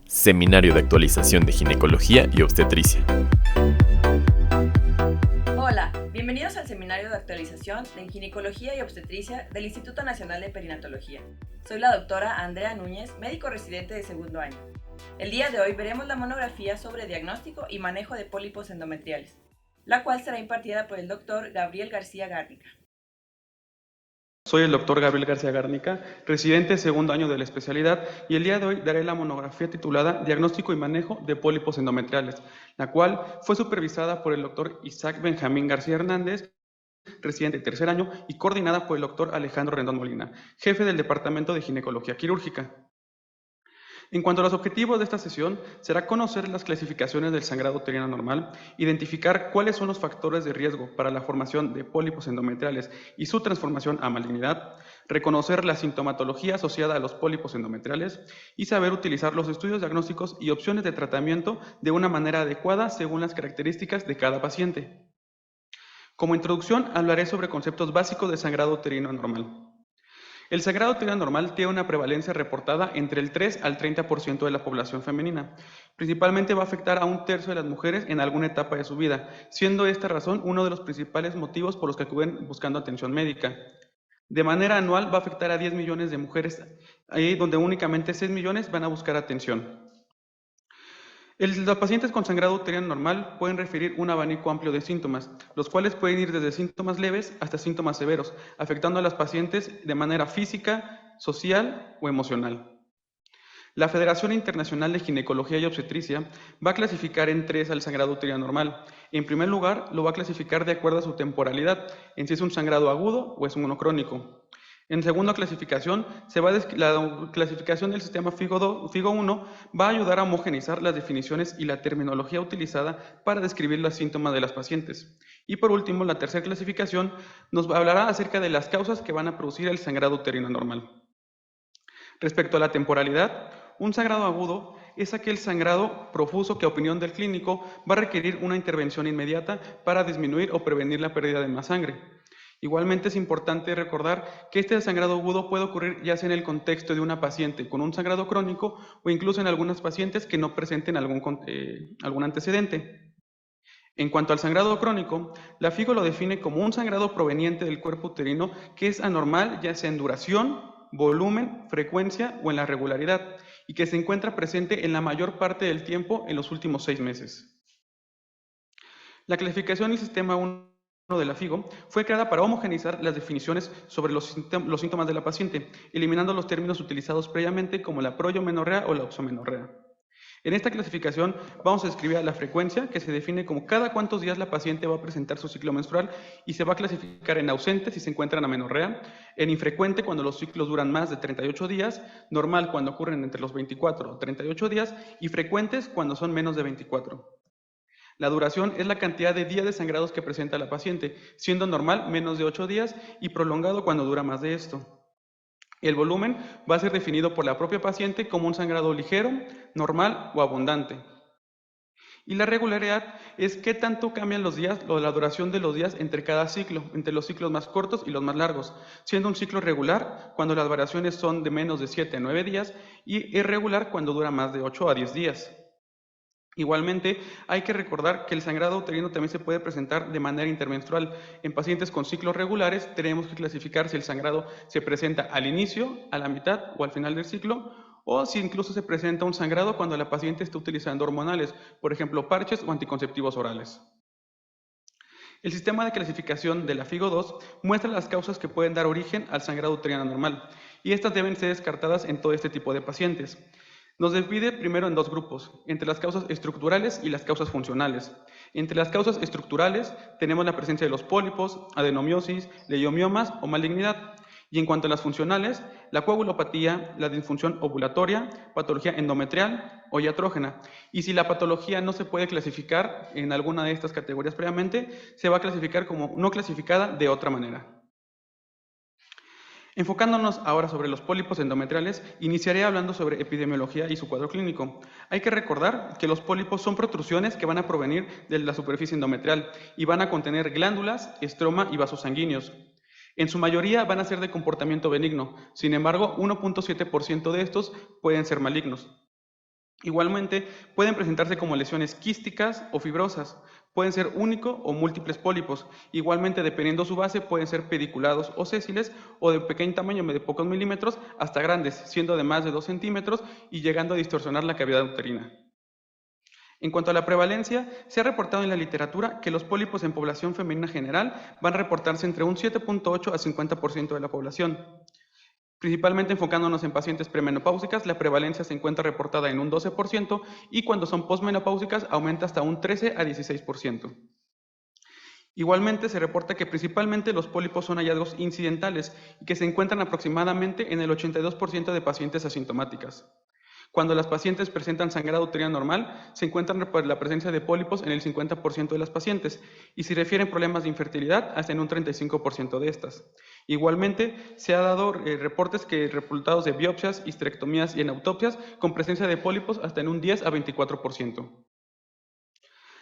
Seminario de Actualización de Ginecología y Obstetricia. Hola, bienvenidos al Seminario de Actualización de Ginecología y Obstetricia del Instituto Nacional de Perinatología. Soy la doctora Andrea Núñez, médico residente de segundo año. El día de hoy veremos la monografía sobre diagnóstico y manejo de pólipos endometriales, la cual será impartida por el doctor Gabriel García Gárnica. Soy el doctor Gabriel García Gárnica, residente de segundo año de la especialidad, y el día de hoy daré la monografía titulada Diagnóstico y manejo de pólipos endometriales, la cual fue supervisada por el doctor Isaac Benjamín García Hernández, residente de tercer año, y coordinada por el doctor Alejandro Rendón Molina, jefe del Departamento de Ginecología Quirúrgica. En cuanto a los objetivos de esta sesión, será conocer las clasificaciones del sangrado uterino normal, identificar cuáles son los factores de riesgo para la formación de pólipos endometriales y su transformación a malignidad, reconocer la sintomatología asociada a los pólipos endometriales y saber utilizar los estudios diagnósticos y opciones de tratamiento de una manera adecuada según las características de cada paciente. Como introducción, hablaré sobre conceptos básicos de sangrado uterino normal. El sangrado uterino normal tiene una prevalencia reportada entre el 3 al 30% de la población femenina. Principalmente va a afectar a un tercio de las mujeres en alguna etapa de su vida, siendo esta razón uno de los principales motivos por los que acuden buscando atención médica. De manera anual va a afectar a 10 millones de mujeres, ahí donde únicamente 6 millones van a buscar atención. Los pacientes con sangrado uterino normal pueden referir un abanico amplio de síntomas, los cuales pueden ir desde síntomas leves hasta síntomas severos, afectando a las pacientes de manera física, social o emocional. La Federación Internacional de Ginecología y Obstetricia va a clasificar en tres al sangrado uterino normal. En primer lugar, lo va a clasificar de acuerdo a su temporalidad, en si es un sangrado agudo o es uno crónico. En segunda clasificación, la clasificación del sistema FIGO1 va a ayudar a homogeneizar las definiciones y la terminología utilizada para describir los síntomas de las pacientes. Y por último, la tercera clasificación nos hablará acerca de las causas que van a producir el sangrado uterino normal. Respecto a la temporalidad, un sangrado agudo es aquel sangrado profuso que a opinión del clínico va a requerir una intervención inmediata para disminuir o prevenir la pérdida de más sangre. Igualmente es importante recordar que este sangrado agudo puede ocurrir ya sea en el contexto de una paciente con un sangrado crónico o incluso en algunas pacientes que no presenten algún antecedente. En cuanto al sangrado crónico, la FIGO lo define como un sangrado proveniente del cuerpo uterino que es anormal ya sea en duración, volumen, frecuencia o en la regularidad y que se encuentra presente en la mayor parte del tiempo en los últimos 6 meses. La clasificación del sistema 1 de la FIGO fue creada para homogeneizar las definiciones sobre los síntomas de la paciente, eliminando los términos utilizados previamente como la proyomenorrea o la oxomenorrea. En esta clasificación vamos a describir la frecuencia, que se define como cada cuántos días la paciente va a presentar su ciclo menstrual y se va a clasificar en ausente si se encuentra en amenorrea, en infrecuente cuando los ciclos duran más de 38 días, normal cuando ocurren entre los 24 o 38 días y frecuentes cuando son menos de 24. La duración es la cantidad de días de sangrados que presenta la paciente, siendo normal menos de 8 días y prolongado cuando dura más de esto. El volumen va a ser definido por la propia paciente como un sangrado ligero, normal o abundante. Y la regularidad es qué tanto cambian los días o la duración de los días entre cada ciclo, entre los ciclos más cortos y los más largos, siendo un ciclo regular cuando las variaciones son de menos de 7 a 9 días y irregular cuando dura más de 8 a 10 días. Igualmente, hay que recordar que el sangrado uterino también se puede presentar de manera intermenstrual. En pacientes con ciclos regulares tenemos que clasificar si el sangrado se presenta al inicio, a la mitad o al final del ciclo, o si incluso se presenta un sangrado cuando la paciente está utilizando hormonales, por ejemplo, parches o anticonceptivos orales. El sistema de clasificación de la FIGO2 muestra las causas que pueden dar origen al sangrado uterino normal, y estas deben ser descartadas en todo este tipo de pacientes. Nos divide primero en dos grupos, entre las causas estructurales y las causas funcionales. Entre las causas estructurales tenemos la presencia de los pólipos, adenomiosis, leiomiomas o malignidad. Y en cuanto a las funcionales, la coagulopatía, la disfunción ovulatoria, patología endometrial o iatrógena. Y si la patología no se puede clasificar en alguna de estas categorías previamente, se va a clasificar como no clasificada de otra manera. Enfocándonos ahora sobre los pólipos endometriales, iniciaré hablando sobre epidemiología y su cuadro clínico. Hay que recordar que los pólipos son protrusiones que van a provenir de la superficie endometrial y van a contener glándulas, estroma y vasos sanguíneos. En su mayoría van a ser de comportamiento benigno, sin embargo, 1.7% de estos pueden ser malignos. Igualmente, pueden presentarse como lesiones quísticas o fibrosas, pueden ser único o múltiples pólipos. Igualmente, dependiendo su base, pueden ser pediculados o sésiles o de pequeño tamaño, de pocos milímetros, hasta grandes, siendo de más de 2 centímetros y llegando a distorsionar la cavidad uterina. En cuanto a la prevalencia, se ha reportado en la literatura que los pólipos en población femenina general van a reportarse entre un 7.8 a 50% de la población. Principalmente enfocándonos en pacientes premenopáusicas, la prevalencia se encuentra reportada en un 12% y cuando son posmenopáusicas aumenta hasta un 13 a 16%. Igualmente se reporta que principalmente los pólipos son hallazgos incidentales y que se encuentran aproximadamente en el 82% de pacientes asintomáticas. Cuando las pacientes presentan sangrado uterino normal, se encuentra la presencia de pólipos en el 50% de las pacientes y si refieren problemas de infertilidad, hasta en un 35% de estas. Igualmente, se ha dado reportes que resultados de biopsias, histerectomías y en autopsias con presencia de pólipos hasta en un 10 a 24%.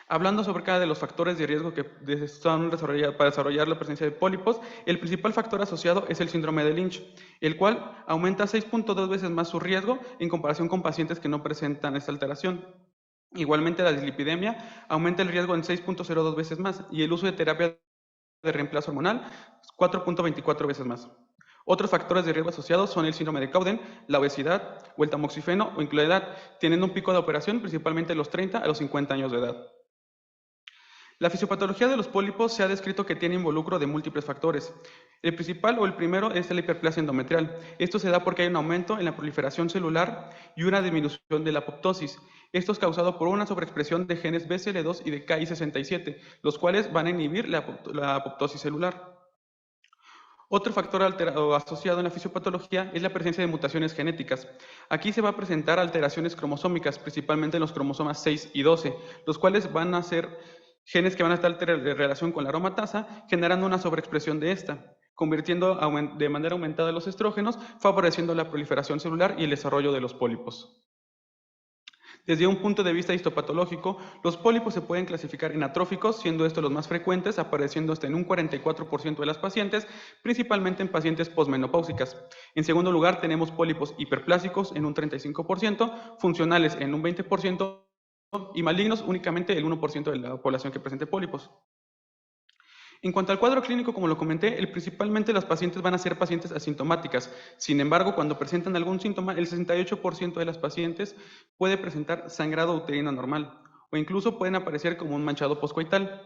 Hablando sobre cada de los factores de riesgo que están para desarrollar la presencia de pólipos, el principal factor asociado es el síndrome de Lynch, el cual aumenta 6.2 veces más su riesgo en comparación con pacientes que no presentan esta alteración. Igualmente, la dislipidemia aumenta el riesgo en 6.02 veces más y el uso de terapia de reemplazo hormonal 4.24 veces más. Otros factores de riesgo asociados son el síndrome de Cowden, la obesidad o el tamoxifeno o incluso la edad, teniendo un pico de operación principalmente de los 30 a los 50 años de edad. La fisiopatología de los pólipos se ha descrito que tiene involucro de múltiples factores. El principal o el primero es la hiperplasia endometrial. Esto se da porque hay un aumento en la proliferación celular y una disminución de la apoptosis. Esto es causado por una sobreexpresión de genes BCL2 y de Ki67, los cuales van a inhibir la apoptosis celular. Otro factor asociado en la fisiopatología es la presencia de mutaciones genéticas. Aquí se va a presentar alteraciones cromosómicas, principalmente en los cromosomas 6 y 12, los cuales van a ser genes que van a estar en relación con la aromatasa, generando una sobreexpresión de esta, convirtiendo de manera aumentada los estrógenos, favoreciendo la proliferación celular y el desarrollo de los pólipos. Desde un punto de vista histopatológico, los pólipos se pueden clasificar en atróficos, siendo estos los más frecuentes, apareciendo hasta en un 44% de las pacientes, principalmente en pacientes posmenopáusicas. En segundo lugar, tenemos pólipos hiperplásicos en un 35%, funcionales en un 20%, y malignos únicamente el 1% de la población que presente pólipos. En cuanto al cuadro clínico, como lo comenté, principalmente las pacientes van a ser pacientes asintomáticas. Sin embargo, cuando presentan algún síntoma, el 68% de las pacientes puede presentar sangrado uterino normal o incluso pueden aparecer como un manchado poscoital.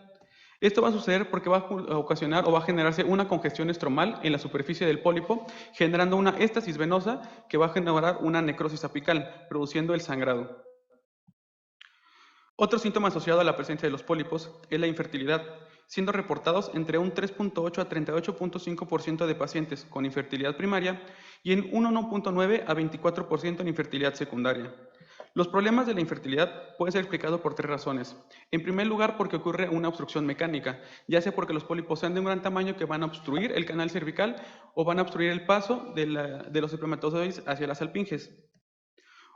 Esto va a suceder porque va a ocasionar o va a generarse una congestión estromal en la superficie del pólipo, generando una éstasis venosa que va a generar una necrosis apical, produciendo el sangrado. Otro síntoma asociado a la presencia de los pólipos es la infertilidad, siendo reportados entre un 3.8 a 38.5% de pacientes con infertilidad primaria y en un 1.9 a 24% en infertilidad secundaria. Los problemas de la infertilidad pueden ser explicados por tres razones. En primer lugar, porque ocurre una obstrucción mecánica, ya sea porque los pólipos sean de un gran tamaño que van a obstruir el canal cervical o van a obstruir el paso de los espermatozoides hacia las alfinges.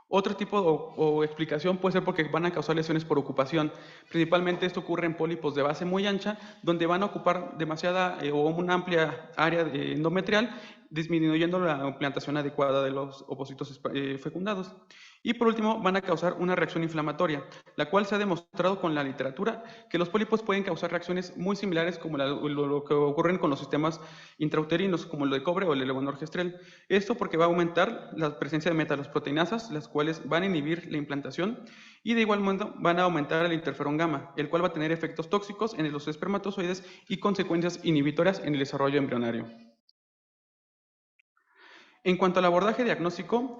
Otro tipo o explicación puede ser porque van a causar lesiones por ocupación. Principalmente esto ocurre en pólipos de base muy ancha, donde van a ocupar demasiada o una amplia área endometrial, disminuyendo la implantación adecuada de los ovocitos fecundados. Y por último, van a causar una reacción inflamatoria, la cual se ha demostrado con la literatura que los pólipos pueden causar reacciones muy similares como lo que ocurren con los sistemas intrauterinos, como el de cobre o el levonorgestrel. Esto porque va a aumentar la presencia de metalosproteinasas, las cuales van a inhibir la implantación y de igual modo van a aumentar el interferón gamma, el cual va a tener efectos tóxicos en los espermatozoides y consecuencias inhibitorias en el desarrollo embrionario. En cuanto al abordaje diagnóstico,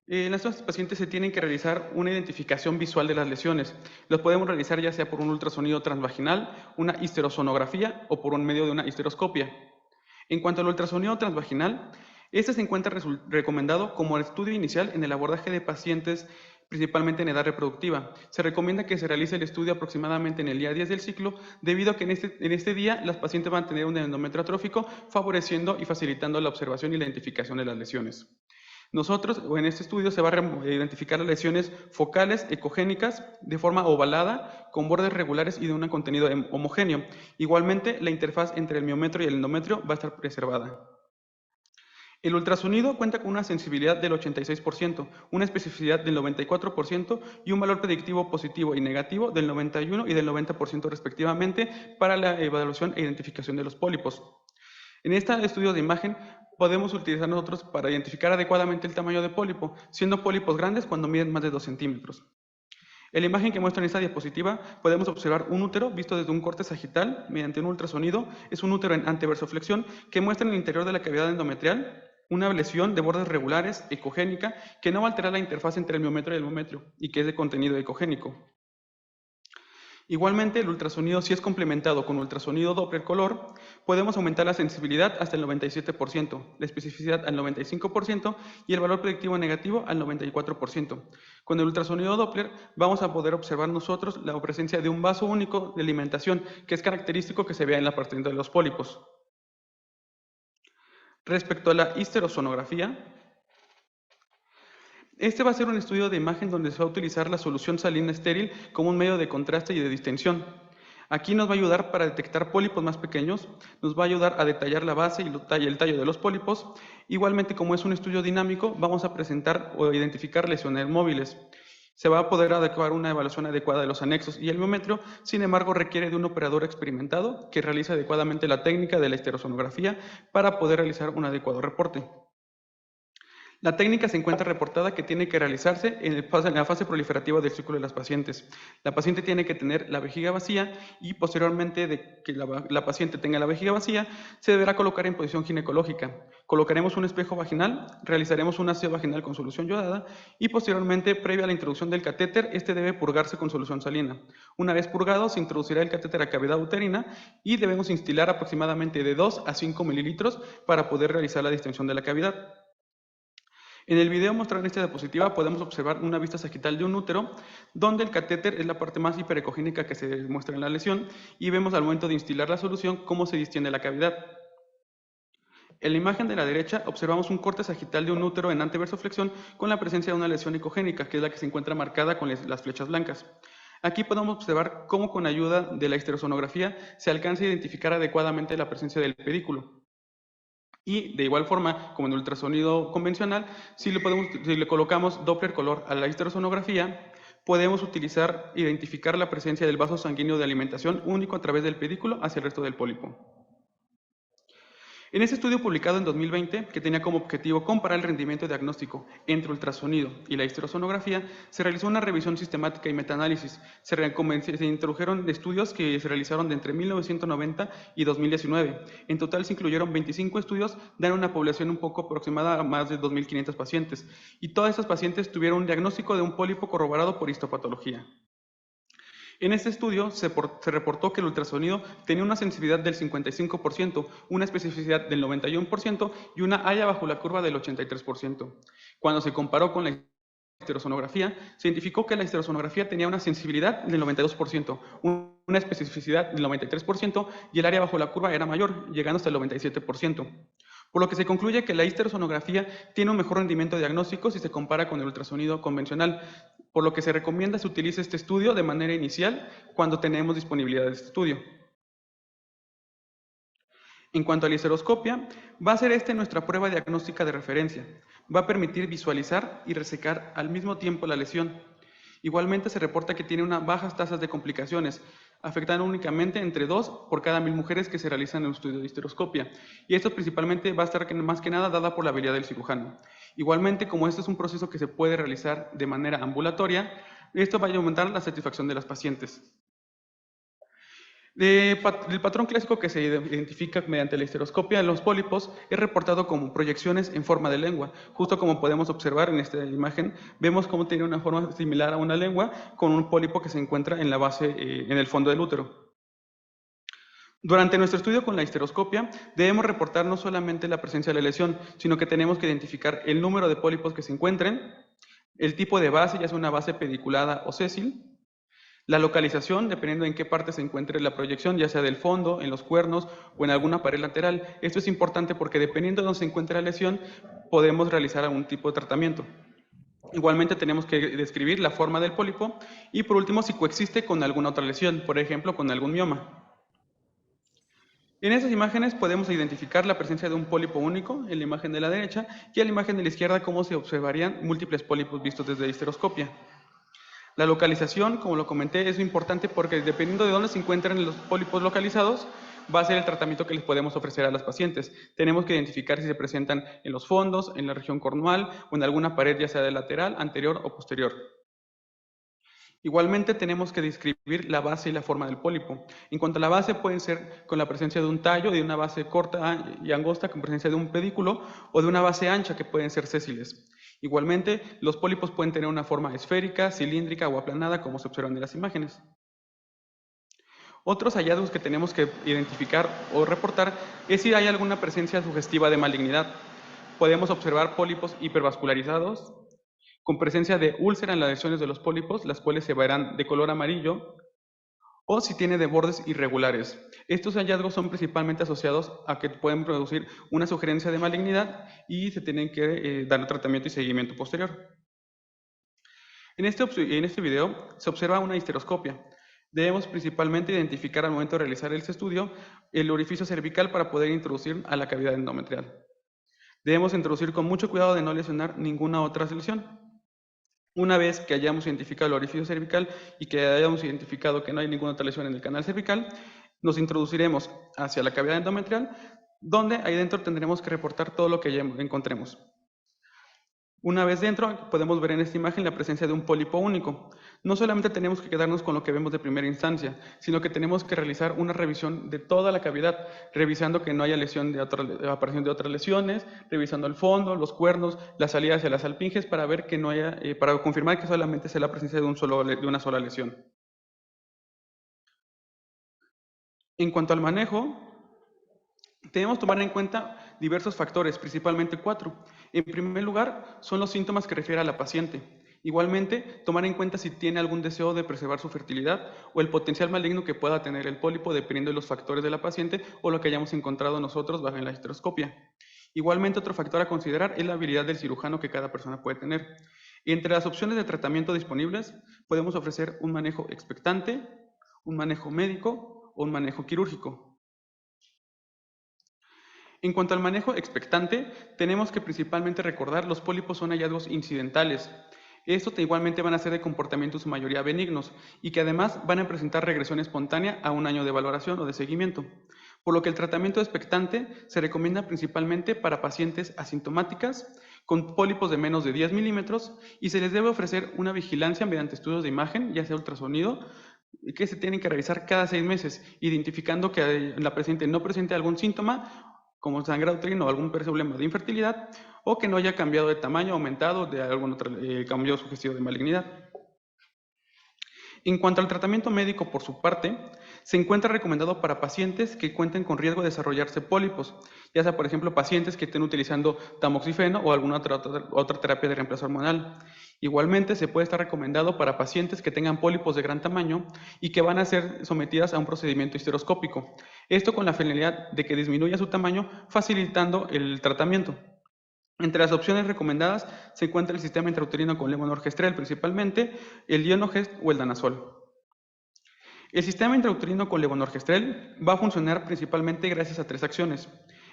en estos pacientes se tienen que realizar una identificación visual de las lesiones. Los podemos realizar ya sea por un ultrasonido transvaginal, una histerosonografía o por un medio de una histeroscopia. En cuanto al ultrasonido transvaginal, este se encuentra recomendado como estudio inicial en el abordaje de pacientes principalmente en edad reproductiva. Se recomienda que se realice el estudio aproximadamente en el día 10 del ciclo, debido a que en este día las pacientes van a tener un endometrio atrófico, favoreciendo y facilitando la observación y la identificación de las lesiones. Nosotros, o en este estudio, se va a identificar las lesiones focales ecogénicas de forma ovalada, con bordes regulares y de un contenido homogéneo. Igualmente, la interfaz entre el miometrio y el endometrio va a estar preservada. El ultrasonido cuenta con una sensibilidad del 86%, una especificidad del 94% y un valor predictivo positivo y negativo del 91% y del 90% respectivamente para la evaluación e identificación de los pólipos. En este estudio de imagen podemos utilizar nosotros para identificar adecuadamente el tamaño de pólipo, siendo pólipos grandes cuando miden más de 2 centímetros. En la imagen que muestra en esta diapositiva podemos observar un útero visto desde un corte sagital mediante un ultrasonido. Es un útero en anteversoflexión que muestra en el interior de la cavidad endometrial una lesión de bordes regulares, ecogénica, que no va a alterar la interfaz entre el miometrio y el endometrio y que es de contenido ecogénico. Igualmente, el ultrasonido, si es complementado con ultrasonido Doppler color, podemos aumentar la sensibilidad hasta el 97%, la especificidad al 95% y el valor predictivo negativo al 94%. Con el ultrasonido Doppler vamos a poder observar nosotros la presencia de un vaso único de alimentación, que es característico que se vea en la parte de los pólipos. Respecto a la histerosonografía, este va a ser un estudio de imagen donde se va a utilizar la solución salina estéril como un medio de contraste y de distensión. Aquí nos va a ayudar para detectar pólipos más pequeños, nos va a ayudar a detallar la base y el tallo de los pólipos. Igualmente, como es un estudio dinámico, vamos a presentar o identificar lesiones móviles. Se va a poder adecuar una evaluación adecuada de los anexos y el miometrio, sin embargo requiere de un operador experimentado que realice adecuadamente la técnica de la histerosonografía para poder realizar un adecuado reporte. La técnica se encuentra reportada que tiene que realizarse en la fase proliferativa del ciclo de las pacientes. La paciente tiene que tener la vejiga vacía y posteriormente de que la paciente tenga la vejiga vacía, se deberá colocar en posición ginecológica. Colocaremos un espejo vaginal, realizaremos un aseo vaginal con solución yodada y posteriormente, previa a la introducción del catéter, este debe purgarse con solución salina. Una vez purgado, se introducirá el catéter a cavidad uterina y debemos instilar aproximadamente de 2 a 5 mililitros para poder realizar la distensión de la cavidad. En el video mostrado en esta diapositiva podemos observar una vista sagital de un útero, donde el catéter es la parte más hiperecogénica que se muestra en la lesión, y vemos al momento de instilar la solución cómo se distiende la cavidad. En la imagen de la derecha observamos un corte sagital de un útero en anteversoflexión con la presencia de una lesión ecogénica, que es la que se encuentra marcada con las flechas blancas. Aquí podemos observar cómo con ayuda de la histerosonografía se alcanza a identificar adecuadamente la presencia del pedículo. Y de igual forma, como en el ultrasonido convencional, si le colocamos Doppler color a la histerosonografía, podemos identificar la presencia del vaso sanguíneo de alimentación único a través del pedículo hacia el resto del pólipo. En este estudio publicado en 2020, que tenía como objetivo comparar el rendimiento diagnóstico entre ultrasonido y la histerosonografía, se realizó una revisión sistemática y metaanálisis. Se introdujeron estudios que se realizaron de entre 1990 y 2019. En total se incluyeron 25 estudios, dando una población un poco aproximada a más de 2.500 pacientes. Y todas esas pacientes tuvieron un diagnóstico de un pólipo corroborado por histopatología. En este estudio se reportó que el ultrasonido tenía una sensibilidad del 55%, una especificidad del 91% y una área bajo la curva del 83%. Cuando se comparó con la histerosonografía, se identificó que la histerosonografía tenía una sensibilidad del 92%, una especificidad del 93% y el área bajo la curva era mayor, llegando hasta el 97%. Por lo que se concluye que la histerosonografía tiene un mejor rendimiento diagnóstico si se compara con el ultrasonido convencional, por lo que se recomienda se utilice este estudio de manera inicial cuando tenemos disponibilidad de este estudio. En cuanto a la histeroscopia, va a ser nuestra prueba diagnóstica de referencia. Va a permitir visualizar y resecar al mismo tiempo la lesión. Igualmente se reporta que tiene unas bajas tasas de complicaciones, afectando únicamente entre 2 por cada 1.000 mujeres que se realizan el estudio de histeroscopia. Y esto principalmente va a estar más que nada dada por la habilidad del cirujano. Igualmente, como este es un proceso que se puede realizar de manera ambulatoria, esto va a aumentar la satisfacción de las pacientes. El patrón clásico que se identifica mediante la histeroscopia de los pólipos es reportado como proyecciones en forma de lengua. Justo como podemos observar en esta imagen, vemos cómo tiene una forma similar a una lengua con un pólipo que se encuentra en la base, en el fondo del útero. Durante nuestro estudio con la histeroscopia, debemos reportar no solamente la presencia de la lesión, sino que tenemos que identificar el número de pólipos que se encuentren, el tipo de base, ya sea una base pediculada o sésil, La localización, dependiendo en qué parte se encuentre la proyección, ya sea del fondo, en los cuernos o en alguna pared lateral. Esto es importante porque dependiendo de dónde se encuentre la lesión, podemos realizar algún tipo de tratamiento. Igualmente tenemos que describir la forma del pólipo y por último si coexiste con alguna otra lesión, por ejemplo con algún mioma. En estas imágenes podemos identificar la presencia de un pólipo único en la imagen de la derecha y en la imagen de la izquierda cómo se observarían múltiples pólipos vistos desde la histeroscopia. La localización, como lo comenté, es importante porque dependiendo de dónde se encuentran los pólipos localizados, va a ser el tratamiento que les podemos ofrecer a las pacientes. Tenemos que identificar si se presentan en los fondos, en la región cornual o en alguna pared, ya sea de lateral, anterior o posterior. Igualmente tenemos que describir la base y la forma del pólipo. En cuanto a la base, pueden ser con la presencia de un tallo, de una base corta y angosta, con presencia de un pedículo, o de una base ancha, que pueden ser sésiles. Igualmente, los pólipos pueden tener una forma esférica, cilíndrica o aplanada, como se observan en las imágenes. Otros hallazgos que tenemos que identificar o reportar es si hay alguna presencia sugestiva de malignidad. Podemos observar pólipos hipervascularizados, con presencia de úlcera en las lesiones de los pólipos, las cuales se verán de color amarillo, o si tiene de bordes irregulares. Estos hallazgos son principalmente asociados a que pueden producir una sugerencia de malignidad y se tienen que dar tratamiento y seguimiento posterior. En este video se observa una histeroscopia. Debemos principalmente identificar al momento de realizar este estudio el orificio cervical para poder introducir a la cavidad endometrial. Debemos introducir con mucho cuidado de no lesionar ninguna otra lesión. Una vez que hayamos identificado el orificio cervical y que hayamos identificado que no hay ninguna otra lesión en el canal cervical, nos introduciremos hacia la cavidad endometrial, donde ahí dentro tendremos que reportar todo lo que encontremos. Una vez dentro, podemos ver en esta imagen la presencia de un pólipo único. No solamente tenemos que quedarnos con lo que vemos de primera instancia, sino que tenemos que realizar una revisión de toda la cavidad, revisando que no haya aparición de otras lesiones, revisando el fondo, los cuernos, la salida hacia las alpinges, para ver que no haya, para confirmar que solamente sea la presencia de una sola lesión. En cuanto al manejo, debemos tomar en cuenta diversos factores, principalmente 4. En primer lugar, son los síntomas que refiere a la paciente. Igualmente, tomar en cuenta si tiene algún deseo de preservar su fertilidad o el potencial maligno que pueda tener el pólipo dependiendo de los factores de la paciente o lo que hayamos encontrado nosotros bajo en la histeroscopia. Igualmente, otro factor a considerar es la habilidad del cirujano que cada persona puede tener. Entre las opciones de tratamiento disponibles, podemos ofrecer un manejo expectante, un manejo médico o un manejo quirúrgico. En cuanto al manejo expectante, tenemos que principalmente recordar los pólipos son hallazgos incidentales. Estos igualmente van a ser de comportamiento en su mayoría benignos y que además van a presentar regresión espontánea a un año de valoración o de seguimiento. Por lo que el tratamiento expectante se recomienda principalmente para pacientes asintomáticas con pólipos de menos de 10 milímetros y se les debe ofrecer una vigilancia mediante estudios de imagen, ya sea ultrasonido, que se tienen que revisar cada 6 meses, identificando que la paciente no presente algún síntoma como sangrado uterino o algún problema de infertilidad, o que no haya cambiado de tamaño, aumentado de algún otro cambio sugestivo de malignidad. En cuanto al tratamiento médico, por su parte, se encuentra recomendado para pacientes que cuenten con riesgo de desarrollarse pólipos, ya sea, por ejemplo, pacientes que estén utilizando tamoxifeno o alguna otra terapia de reemplazo hormonal. Igualmente, se puede estar recomendado para pacientes que tengan pólipos de gran tamaño y que van a ser sometidas a un procedimiento histeroscópico. Esto con la finalidad de que disminuya su tamaño, facilitando el tratamiento. Entre las opciones recomendadas se encuentra el sistema intrauterino con levonorgestrel, principalmente el Ionogest o el Danazol. El sistema intrauterino con levonorgestrel va a funcionar principalmente gracias a 3 acciones.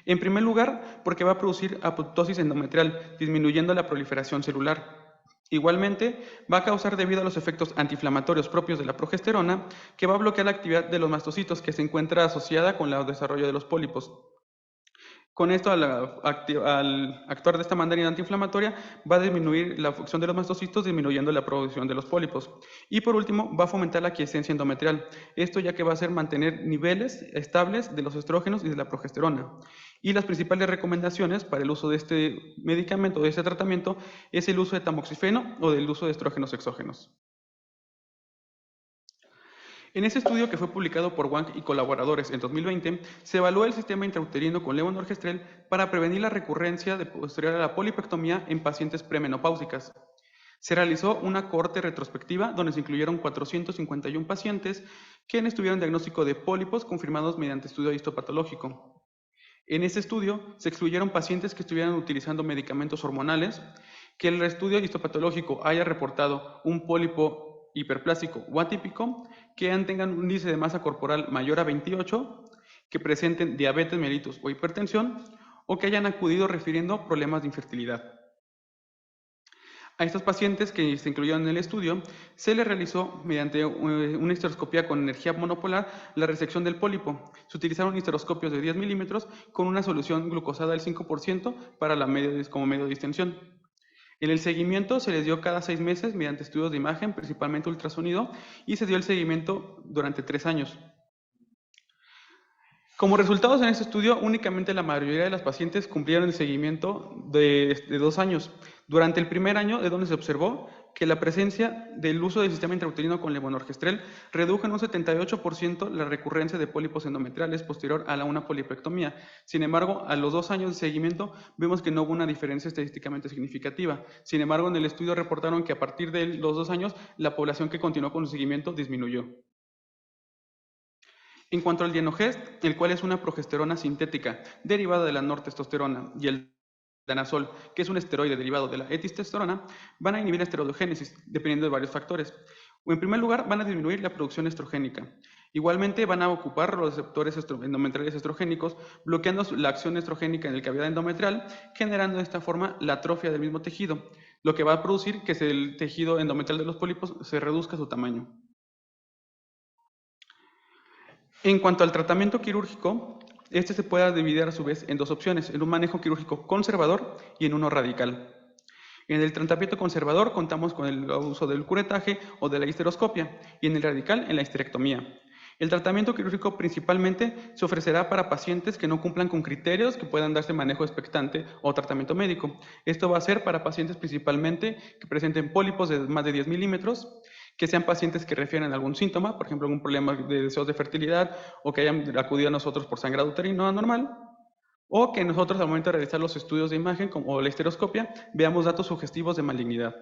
En primer lugar, porque va a producir apoptosis endometrial, disminuyendo la proliferación celular. Igualmente, va a causar debido a los efectos antiinflamatorios propios de la progesterona, que va a bloquear la actividad de los mastocitos que se encuentra asociada con el desarrollo de los pólipos. Con esto, al actuar de esta manera antiinflamatoria, va a disminuir la función de los mastocitos, disminuyendo la producción de los pólipos. Y por último, va a fomentar la quiescencia endometrial. Esto ya que va a hacer mantener niveles estables de los estrógenos y de la progesterona. Y las principales recomendaciones para el uso de este medicamento, de este tratamiento, es el uso de tamoxifeno o del uso de estrógenos exógenos. En ese estudio que fue publicado por Wang y colaboradores en 2020, se evaluó el sistema intrauterino con levonorgestrel para prevenir la recurrencia posterior a la polipectomía en pacientes premenopáusicas. Se realizó una cohorte retrospectiva donde se incluyeron 451 pacientes quienes tuvieron diagnóstico de pólipos confirmados mediante estudio histopatológico. En este estudio se excluyeron pacientes que estuvieran utilizando medicamentos hormonales, que el estudio histopatológico haya reportado un pólipo hiperplástico o atípico, que tengan un índice de masa corporal mayor a 28, que presenten diabetes mellitus o hipertensión, o que hayan acudido refiriendo problemas de infertilidad. A estos pacientes que se incluyeron en el estudio, se les realizó mediante una histeroscopia con energía monopolar la resección del pólipo. Se utilizaron histeroscopios de 10 milímetros con una solución glucosada del 5% para como medio de distensión. En el seguimiento se les dio cada 6 meses mediante estudios de imagen, principalmente ultrasonido, y se dio el seguimiento durante 3 años. Como resultados en este estudio, únicamente la mayoría de las pacientes cumplieron el seguimiento de 2 años. Durante el primer año, de donde se observó que la presencia del uso del sistema intrauterino con levonorgestrel redujo en un 78% la recurrencia de pólipos endometriales posterior a una polipectomía. Sin embargo, a los 2 años de seguimiento vemos que no hubo una diferencia estadísticamente significativa. Sin embargo, en el estudio reportaron que a partir de los 2 años, la población que continuó con su seguimiento disminuyó. En cuanto al dienogest, el cual es una progesterona sintética derivada de la nortestosterona, y el danazol, que es un esteroide derivado de la etistesterona, van a inhibir la esteroidogénesis, dependiendo de varios factores. En primer lugar, van a disminuir la producción estrogénica. Igualmente, van a ocupar los receptores endometriales estrogénicos, bloqueando la acción estrogénica en el cavidad endometrial, generando de esta forma la atrofia del mismo tejido, lo que va a producir que el tejido endometrial de los pólipos se reduzca su tamaño. En cuanto al tratamiento quirúrgico, este se puede dividir a su vez en 2 opciones, en un manejo quirúrgico conservador y en uno radical. En el tratamiento conservador contamos con el uso del curetaje o de la histeroscopia, y en el radical en la histerectomía. El tratamiento quirúrgico principalmente se ofrecerá para pacientes que no cumplan con criterios que puedan darse manejo expectante o tratamiento médico. Esto va a ser para pacientes principalmente que presenten pólipos de más de 10 milímetros, que sean pacientes que refieren a algún síntoma, por ejemplo, algún problema de deseos de fertilidad, o que hayan acudido a nosotros por sangrado uterino anormal, o que nosotros al momento de realizar los estudios de imagen como la histeroscopia veamos datos sugestivos de malignidad.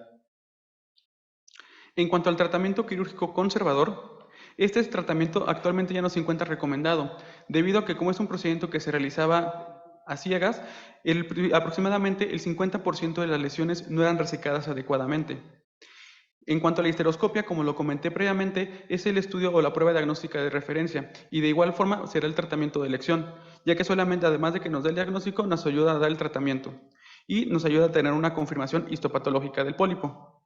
En cuanto al tratamiento quirúrgico conservador, este tratamiento actualmente ya no se encuentra recomendado, debido a que como es un procedimiento que se realizaba a ciegas, aproximadamente el 50% de las lesiones no eran resecadas adecuadamente. En cuanto a la histeroscopia, como lo comenté previamente, es el estudio o la prueba diagnóstica de referencia, y de igual forma será el tratamiento de elección, ya que solamente, además de que nos dé el diagnóstico, nos ayuda a dar el tratamiento y nos ayuda a tener una confirmación histopatológica del pólipo.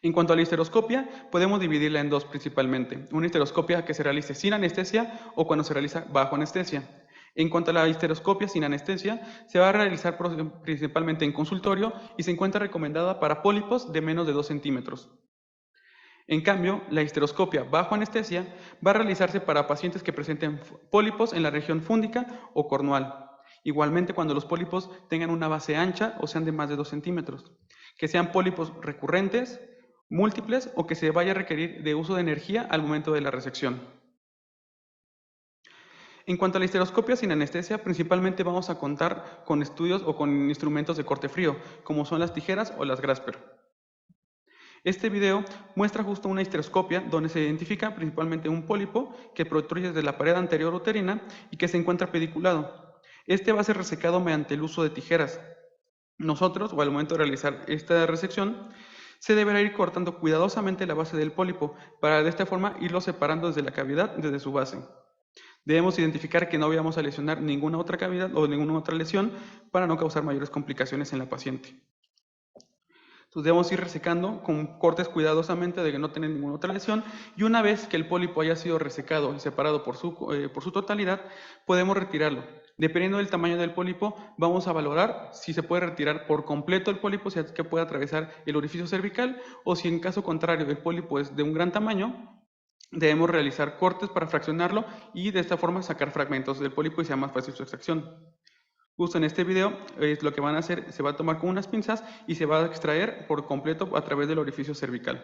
En cuanto a la histeroscopia, podemos dividirla en 2 principalmente: una histeroscopia que se realice sin anestesia o cuando se realiza bajo anestesia. En cuanto a la histeroscopia sin anestesia, se va a realizar principalmente en consultorio y se encuentra recomendada para pólipos de menos de 2 centímetros. En cambio, la histeroscopia bajo anestesia va a realizarse para pacientes que presenten pólipos en la región fúndica o cornual. Igualmente cuando los pólipos tengan una base ancha o sean de más de 2 centímetros. Que sean pólipos recurrentes, múltiples o que se vaya a requerir de uso de energía al momento de la resección. En cuanto a la histeroscopia sin anestesia, principalmente vamos a contar con estudios o con instrumentos de corte frío, como son las tijeras o las Grasper. Este video muestra justo una histeroscopia donde se identifica principalmente un pólipo que protruye desde la pared anterior uterina y que se encuentra pediculado. Este va a ser resecado mediante el uso de tijeras. Nosotros, o al momento de realizar esta resección, se deberá ir cortando cuidadosamente la base del pólipo para de esta forma irlo separando desde la cavidad desde su base. Debemos identificar que no vayamos a lesionar ninguna otra cavidad o ninguna otra lesión para no causar mayores complicaciones en la paciente. Entonces debemos ir resecando con cortes cuidadosamente de que no tener ninguna otra lesión, y una vez que el pólipo haya sido resecado y separado por su totalidad, podemos retirarlo. Dependiendo del tamaño del pólipo, vamos a valorar si se puede retirar por completo el pólipo, si es que puede atravesar el orificio cervical, o si en caso contrario el pólipo es de un gran tamaño, debemos realizar cortes para fraccionarlo y de esta forma sacar fragmentos del pólipo y sea más fácil su extracción. Justo en este video lo que van a hacer, se va a tomar con unas pinzas y se va a extraer por completo a través del orificio cervical.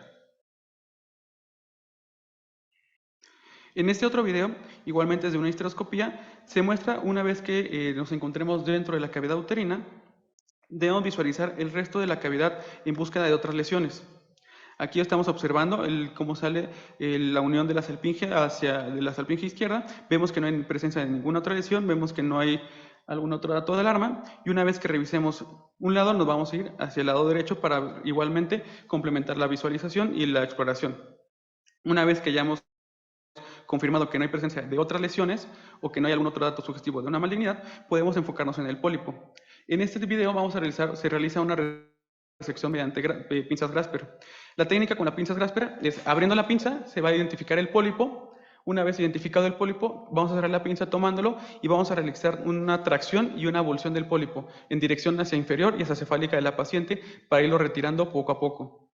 En este otro video, igualmente desde una histeroscopía, se muestra una vez que nos encontremos dentro de la cavidad uterina, debemos visualizar el resto de la cavidad en búsqueda de otras lesiones. Aquí estamos observando cómo sale la unión de la salpinge de la salpinge izquierda. Vemos que no hay presencia de ninguna otra lesión, vemos que no hay algún otro dato de alarma, y una vez que revisemos un lado nos vamos a ir hacia el lado derecho para igualmente complementar la visualización y la exploración. Una vez que hayamos confirmado que no hay presencia de otras lesiones o que no hay algún otro dato sugestivo de una malignidad, podemos enfocarnos en el pólipo. En este video se realiza una resección mediante pinzas Grasper. La técnica con las pinzas Grasper es, abriendo la pinza, se va a identificar el pólipo. Una vez identificado el pólipo, vamos a cerrar la pinza tomándolo y vamos a realizar una tracción y una abulsión del pólipo en dirección hacia inferior y hacia cefálica de la paciente para irlo retirando poco a poco.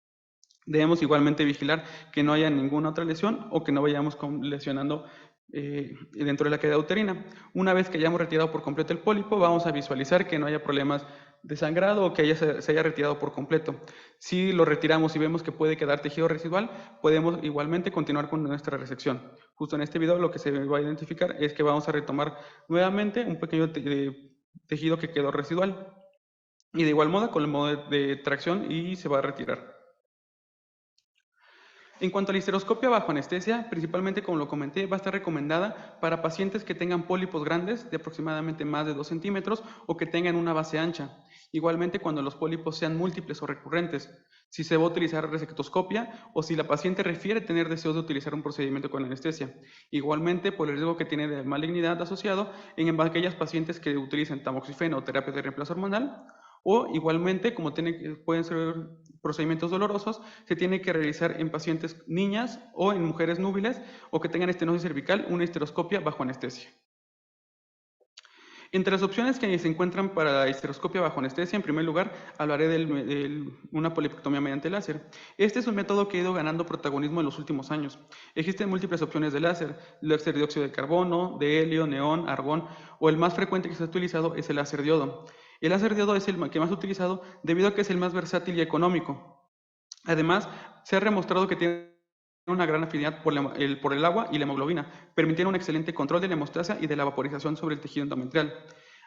Debemos igualmente vigilar que no haya ninguna otra lesión o que no vayamos lesionando dentro de la cavidad uterina. Una vez que hayamos retirado por completo el pólipo, vamos a visualizar que no haya problemas de sangrado o que se haya retirado por completo. Si lo retiramos y vemos que puede quedar tejido residual, podemos igualmente continuar con nuestra resección. Justo en este video lo que se va a identificar es que vamos a retomar nuevamente un pequeño tejido que quedó residual. Y de igual modo con el modo de tracción y se va a retirar. En cuanto a la histeroscopia bajo anestesia, principalmente como lo comenté, va a estar recomendada para pacientes que tengan pólipos grandes de aproximadamente más de 2 centímetros o que tengan una base ancha. Igualmente cuando los pólipos sean múltiples o recurrentes, si se va a utilizar resectoscopia o si la paciente refiere tener deseos de utilizar un procedimiento con anestesia. Igualmente por el riesgo que tiene de malignidad asociado en aquellas pacientes que utilicen tamoxifeno o terapia de reemplazo hormonal. O igualmente, como pueden ser procedimientos dolorosos, se tiene que realizar en pacientes niñas o en mujeres núbiles o que tengan estenosis cervical una histeroscopia bajo anestesia. Entre las opciones que se encuentran para la histeroscopia bajo anestesia, en primer lugar, hablaré de una polipectomía mediante láser. Este es un método que ha ido ganando protagonismo en los últimos años. Existen múltiples opciones de láser dióxido de carbono, de helio, neón, argón, o el más frecuente que se ha utilizado es el láser diodo. El láser diodo es el que más utilizado debido a que es el más versátil y económico. Además, se ha demostrado que tiene una gran afinidad por el agua y la hemoglobina, permitiendo un excelente control de la hemostasia y de la vaporización sobre el tejido endometrial.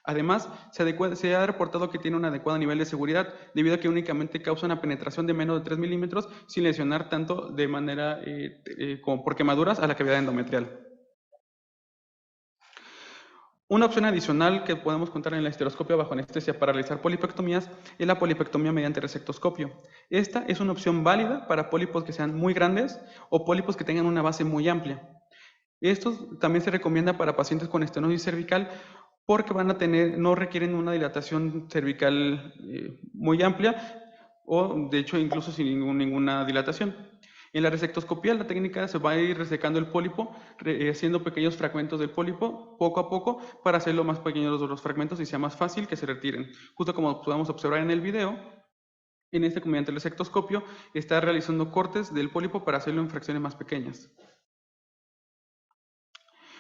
Además, se ha reportado que tiene un adecuado nivel de seguridad, debido a que únicamente causa una penetración de menos de 3 milímetros sin lesionar tanto de manera como por quemaduras a la cavidad endometrial. Una opción adicional que podemos contar en la histeroscopia bajo anestesia para realizar polipectomías es la polipectomía mediante resectoscopio. Esta es una opción válida para pólipos que sean muy grandes o pólipos que tengan una base muy amplia. Estos también se recomienda para pacientes con estenosis cervical porque no requieren una dilatación cervical muy amplia o de hecho incluso sin ninguna dilatación. En la resectoscopía la técnica se va a ir resecando el pólipo, haciendo pequeños fragmentos del pólipo poco a poco para hacerlo más pequeños los fragmentos y sea más fácil que se retiren. Justo como podemos observar en el video, mediante el resectoscopio está realizando cortes del pólipo para hacerlo en fracciones más pequeñas.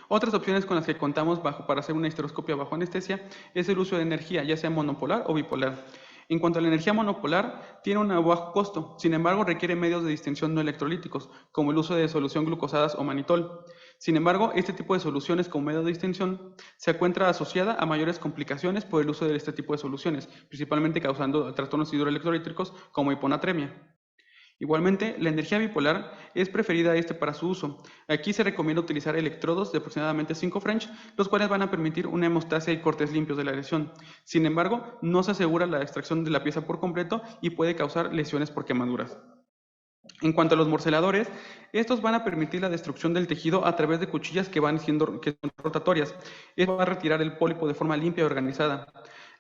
Otras opciones con las que contamos para hacer una histeroscopia bajo anestesia es el uso de energía, ya sea monopolar o bipolar. En cuanto a la energía monopolar, tiene un bajo costo, sin embargo requiere medios de distensión no electrolíticos, como el uso de solución glucosadas o manitol. Sin embargo, este tipo de soluciones como medio de distensión se encuentra asociada a mayores complicaciones por el uso de este tipo de soluciones, principalmente causando trastornos hidroelectrolíticos como hiponatremia. Igualmente, la energía bipolar es preferida para su uso. Aquí se recomienda utilizar electrodos de aproximadamente 5 French, los cuales van a permitir una hemostasia y cortes limpios de la lesión. Sin embargo, no se asegura la extracción de la pieza por completo y puede causar lesiones por quemaduras. En cuanto a los morceladores, estos van a permitir la destrucción del tejido a través de cuchillas que son rotatorias. Esto va a retirar el pólipo de forma limpia y organizada.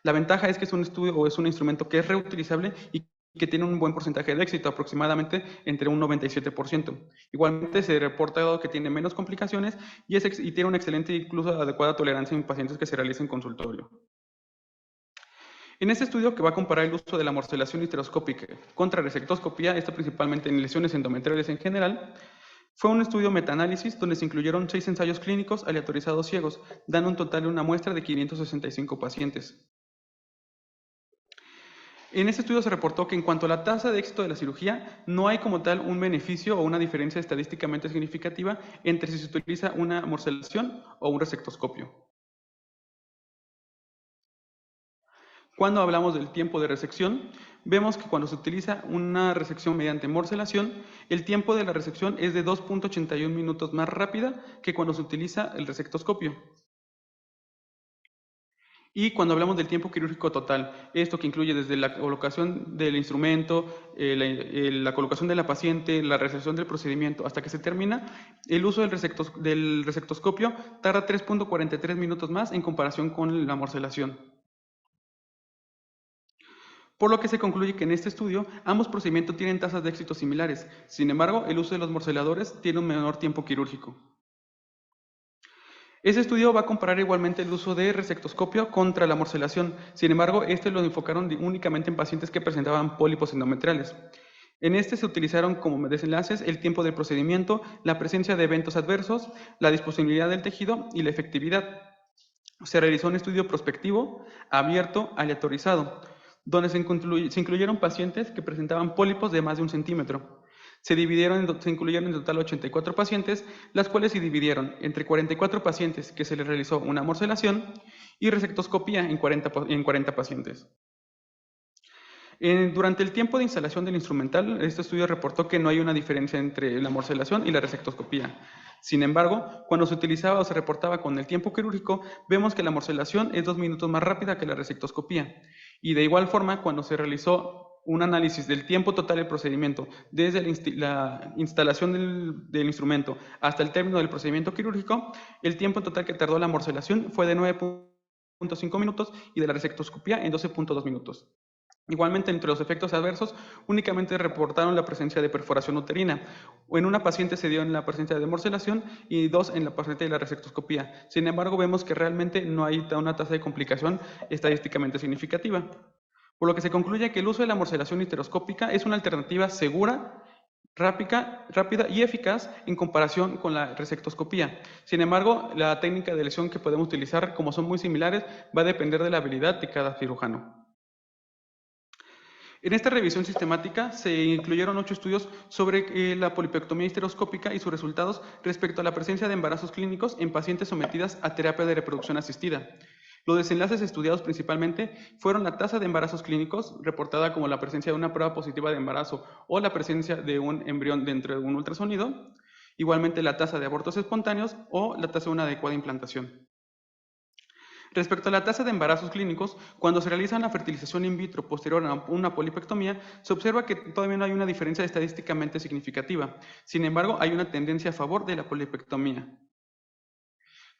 La ventaja es que es un instrumento que es reutilizable y que tiene un buen porcentaje de éxito, aproximadamente entre un 97%. Igualmente se reporta que tiene menos complicaciones y tiene una excelente, incluso adecuada tolerancia en pacientes que se realicen en consultorio. En este estudio, que va a comparar el uso de la morcelación histeroscópica contra resectoscopía, esto principalmente en lesiones endometriales en general, fue un estudio metaanálisis donde se incluyeron 6 ensayos clínicos aleatorizados ciegos, dando un total de una muestra de 565 pacientes. En este estudio se reportó que en cuanto a la tasa de éxito de la cirugía, no hay como tal un beneficio o una diferencia estadísticamente significativa entre si se utiliza una morcelación o un resectoscopio. Cuando hablamos del tiempo de resección, vemos que cuando se utiliza una resección mediante morcelación, el tiempo de la resección es de 2.81 minutos más rápida que cuando se utiliza el resectoscopio. Y cuando hablamos del tiempo quirúrgico total, esto que incluye desde la colocación del instrumento, la colocación de la paciente, la realización del procedimiento, hasta que se termina, el uso del resectoscopio tarda 3.43 minutos más en comparación con la morcelación. Por lo que se concluye que en este estudio ambos procedimientos tienen tasas de éxito similares. Sin embargo, el uso de los morceladores tiene un menor tiempo quirúrgico. Ese estudio va a comparar igualmente el uso de resectoscopio contra la morcelación. Sin embargo, este lo enfocaron únicamente en pacientes que presentaban pólipos endometriales. En este se utilizaron como desenlaces el tiempo del procedimiento, la presencia de eventos adversos, la disponibilidad del tejido y la efectividad. Se realizó un estudio prospectivo, abierto, aleatorizado, donde se incluyeron pacientes que presentaban pólipos de más de 1 centímetro. Se incluyeron en total 84 pacientes, las cuales se dividieron entre 44 pacientes que se les realizó una morcelación y resectoscopía en 40 pacientes. Durante el tiempo de instalación del instrumental, este estudio reportó que no hay una diferencia entre la morcelación y la resectoscopía. Sin embargo, cuando se utilizaba o se reportaba con el tiempo quirúrgico, vemos que la morcelación es 2 minutos más rápida que la resectoscopía. Y de igual forma, cuando se realizó un análisis del tiempo total del procedimiento, desde la instalación del instrumento hasta el término del procedimiento quirúrgico, el tiempo total que tardó la morcelación fue de 9.5 minutos y de la resectoscopía en 12.2 minutos. Igualmente, entre los efectos adversos, únicamente reportaron la presencia de perforación uterina. En una paciente se dio en la presencia de morcelación y 2 en la paciente de la resectoscopía. Sin embargo, vemos que realmente no hay una tasa de complicación estadísticamente significativa. Por lo que se concluye que el uso de la morcelación histeroscópica es una alternativa segura, rápida y eficaz en comparación con la resectoscopía. Sin embargo, la técnica de lesión que podemos utilizar, como son muy similares, va a depender de la habilidad de cada cirujano. En esta revisión sistemática se incluyeron 8 estudios sobre la polipectomía histeroscópica y sus resultados respecto a la presencia de embarazos clínicos en pacientes sometidas a terapia de reproducción asistida. Los desenlaces estudiados principalmente fueron la tasa de embarazos clínicos, reportada como la presencia de una prueba positiva de embarazo o la presencia de un embrión dentro de un ultrasonido, igualmente la tasa de abortos espontáneos o la tasa de una adecuada implantación. Respecto a la tasa de embarazos clínicos, cuando se realiza una fertilización in vitro posterior a una polipectomía, se observa que todavía no hay una diferencia estadísticamente significativa. Sin embargo, hay una tendencia a favor de la polipectomía.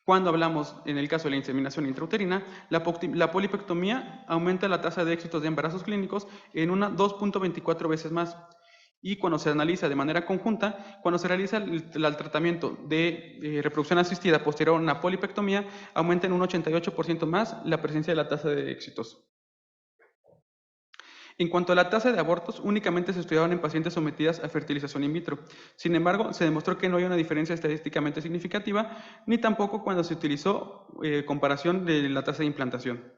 Cuando hablamos, en el caso de la inseminación intrauterina, la polipectomía aumenta la tasa de éxitos de embarazos clínicos en una 2.24 veces más. Y cuando se analiza de manera conjunta, cuando se realiza el tratamiento de reproducción asistida posterior a una polipectomía, aumenta en un 88% más la presencia de la tasa de éxitos. En cuanto a la tasa de abortos, únicamente se estudiaron en pacientes sometidas a fertilización in vitro. Sin embargo, se demostró que no hay una diferencia estadísticamente significativa, ni tampoco cuando se utilizó comparación de la tasa de implantación.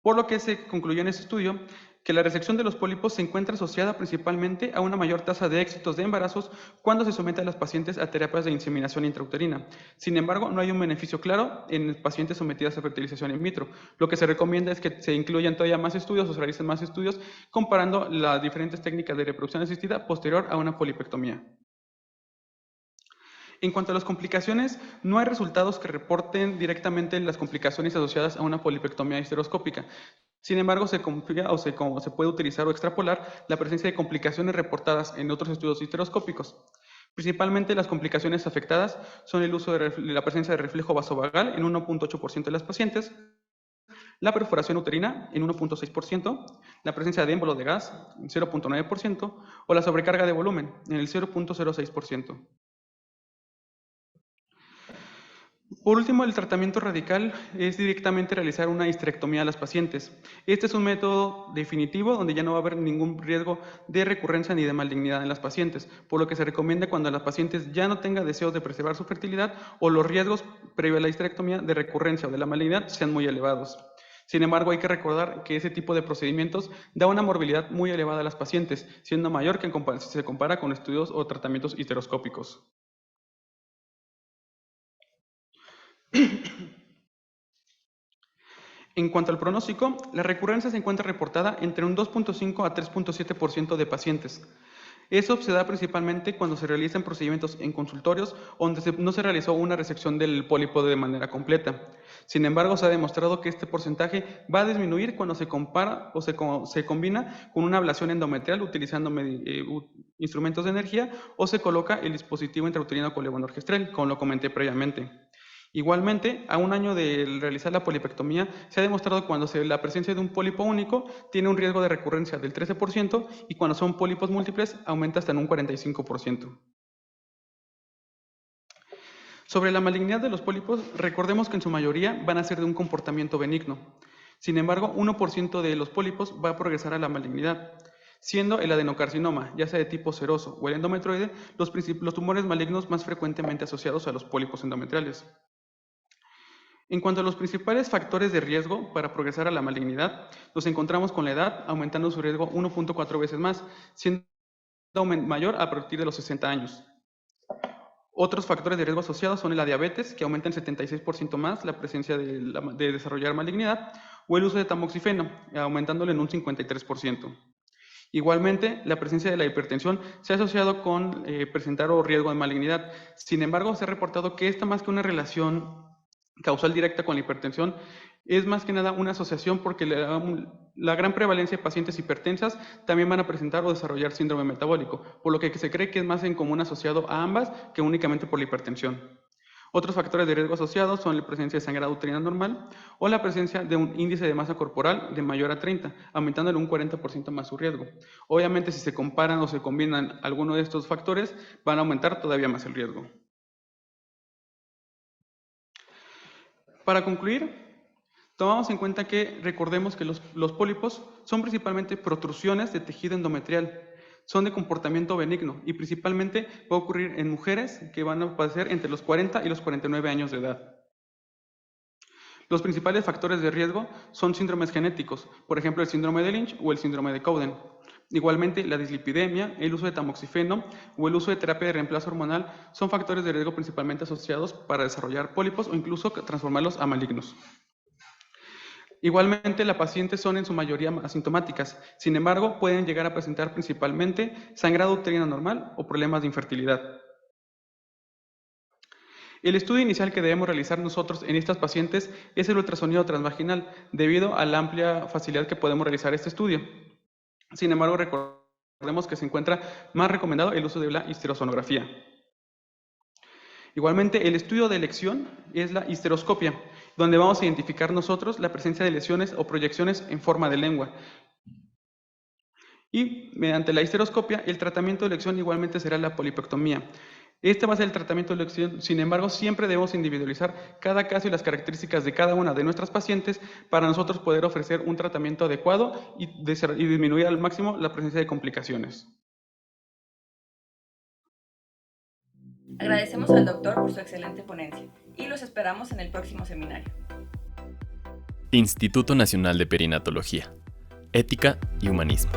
Por lo que se concluyó en ese estudio que la resección de los pólipos se encuentra asociada principalmente a una mayor tasa de éxitos de embarazos cuando se somete a los pacientes a terapias de inseminación intrauterina. Sin embargo, no hay un beneficio claro en pacientes sometidas a fertilización in vitro. Lo que se recomienda es que se incluyan todavía más estudios o se realicen más estudios comparando las diferentes técnicas de reproducción asistida posterior a una polipectomía. En cuanto a las complicaciones, no hay resultados que reporten directamente las complicaciones asociadas a una polipectomía histeroscópica. Sin embargo, se confía o se puede utilizar o extrapolar la presencia de complicaciones reportadas en otros estudios histeroscópicos. Principalmente las complicaciones afectadas son el uso de la presencia de reflejo vasovagal en 1.8% de las pacientes, la perforación uterina en 1.6%, la presencia de émbolo de gas en 0.9% o la sobrecarga de volumen en el 0.06%. Por último, el tratamiento radical es directamente realizar una histerectomía a las pacientes. Este es un método definitivo donde ya no va a haber ningún riesgo de recurrencia ni de malignidad en las pacientes, por lo que se recomienda cuando las pacientes ya no tengan deseos de preservar su fertilidad o los riesgos previo a la histerectomía de recurrencia o de la malignidad sean muy elevados. Sin embargo, hay que recordar que ese tipo de procedimientos da una morbilidad muy elevada a las pacientes, siendo mayor que si se compara con estudios o tratamientos histeroscópicos. En cuanto al pronóstico, la recurrencia se encuentra reportada entre un 2.5 a 3.7% de pacientes. Eso se da principalmente cuando se realizan procedimientos en consultorios donde no se realizó una resección del pólipo de manera completa. Sin embargo, se ha demostrado que este porcentaje va a disminuir cuando se compara o se combina con una ablación endometrial utilizando instrumentos de energía o se coloca el dispositivo intrauterino con levonorgestrel, como lo comenté previamente. Igualmente, a un año de realizar la polipectomía, se ha demostrado que cuando la presencia de un pólipo único tiene un riesgo de recurrencia del 13% y cuando son pólipos múltiples aumenta hasta en un 45%. Sobre la malignidad de los pólipos, recordemos que en su mayoría van a ser de un comportamiento benigno. Sin embargo, 1% de los pólipos va a progresar a la malignidad, siendo el adenocarcinoma, ya sea de tipo seroso o el endometrioide, los tumores malignos más frecuentemente asociados a los pólipos endometriales. En cuanto a los principales factores de riesgo para progresar a la malignidad, nos encontramos con la edad aumentando su riesgo 1.4 veces más, siendo mayor a partir de los 60 años. Otros factores de riesgo asociados son la diabetes, que aumenta en 76% más la presencia de desarrollar malignidad, o el uso de tamoxifeno, aumentándolo en un 53%. Igualmente, la presencia de la hipertensión se ha asociado con presentar o riesgo de malignidad. Sin embargo, se ha reportado que esta, más que una relación causal directa con la hipertensión, es más que nada una asociación porque la gran prevalencia de pacientes hipertensas también van a presentar o desarrollar síndrome metabólico, por lo que se cree que es más en común asociado a ambas que únicamente por la hipertensión. Otros factores de riesgo asociados son la presencia de sangrado uterino normal o la presencia de un índice de masa corporal de mayor a 30, aumentándole un 40% más su riesgo. Obviamente, si se comparan o se combinan algunos de estos factores, van a aumentar todavía más el riesgo. Para concluir, tomamos en cuenta que recordemos que los pólipos son principalmente protrusiones de tejido endometrial. Son de comportamiento benigno y principalmente va a ocurrir en mujeres que van a padecer entre los 40 y los 49 años de edad. Los principales factores de riesgo son síndromes genéticos, por ejemplo el síndrome de Lynch o el síndrome de Cowden. Igualmente, la dislipidemia, el uso de tamoxifeno o el uso de terapia de reemplazo hormonal son factores de riesgo principalmente asociados para desarrollar pólipos o incluso transformarlos a malignos. Igualmente, las pacientes son en su mayoría asintomáticas, sin embargo, pueden llegar a presentar principalmente sangrado uterino normal o problemas de infertilidad. El estudio inicial que debemos realizar nosotros en estas pacientes es el ultrasonido transvaginal, debido a la amplia facilidad que podemos realizar este estudio. Sin embargo, recordemos que se encuentra más recomendado el uso de la histerosonografía. Igualmente, el estudio de elección es la histeroscopia, donde vamos a identificar nosotros la presencia de lesiones o proyecciones en forma de lengua. Y mediante la histeroscopia, el tratamiento de elección igualmente será la polipectomía. Este va a ser el tratamiento de elección, sin embargo, siempre debemos individualizar cada caso y las características de cada una de nuestras pacientes para nosotros poder ofrecer un tratamiento adecuado y disminuir al máximo la presencia de complicaciones. Agradecemos al doctor por su excelente ponencia y los esperamos en el próximo seminario. Instituto Nacional de Perinatología, Ética y Humanismo.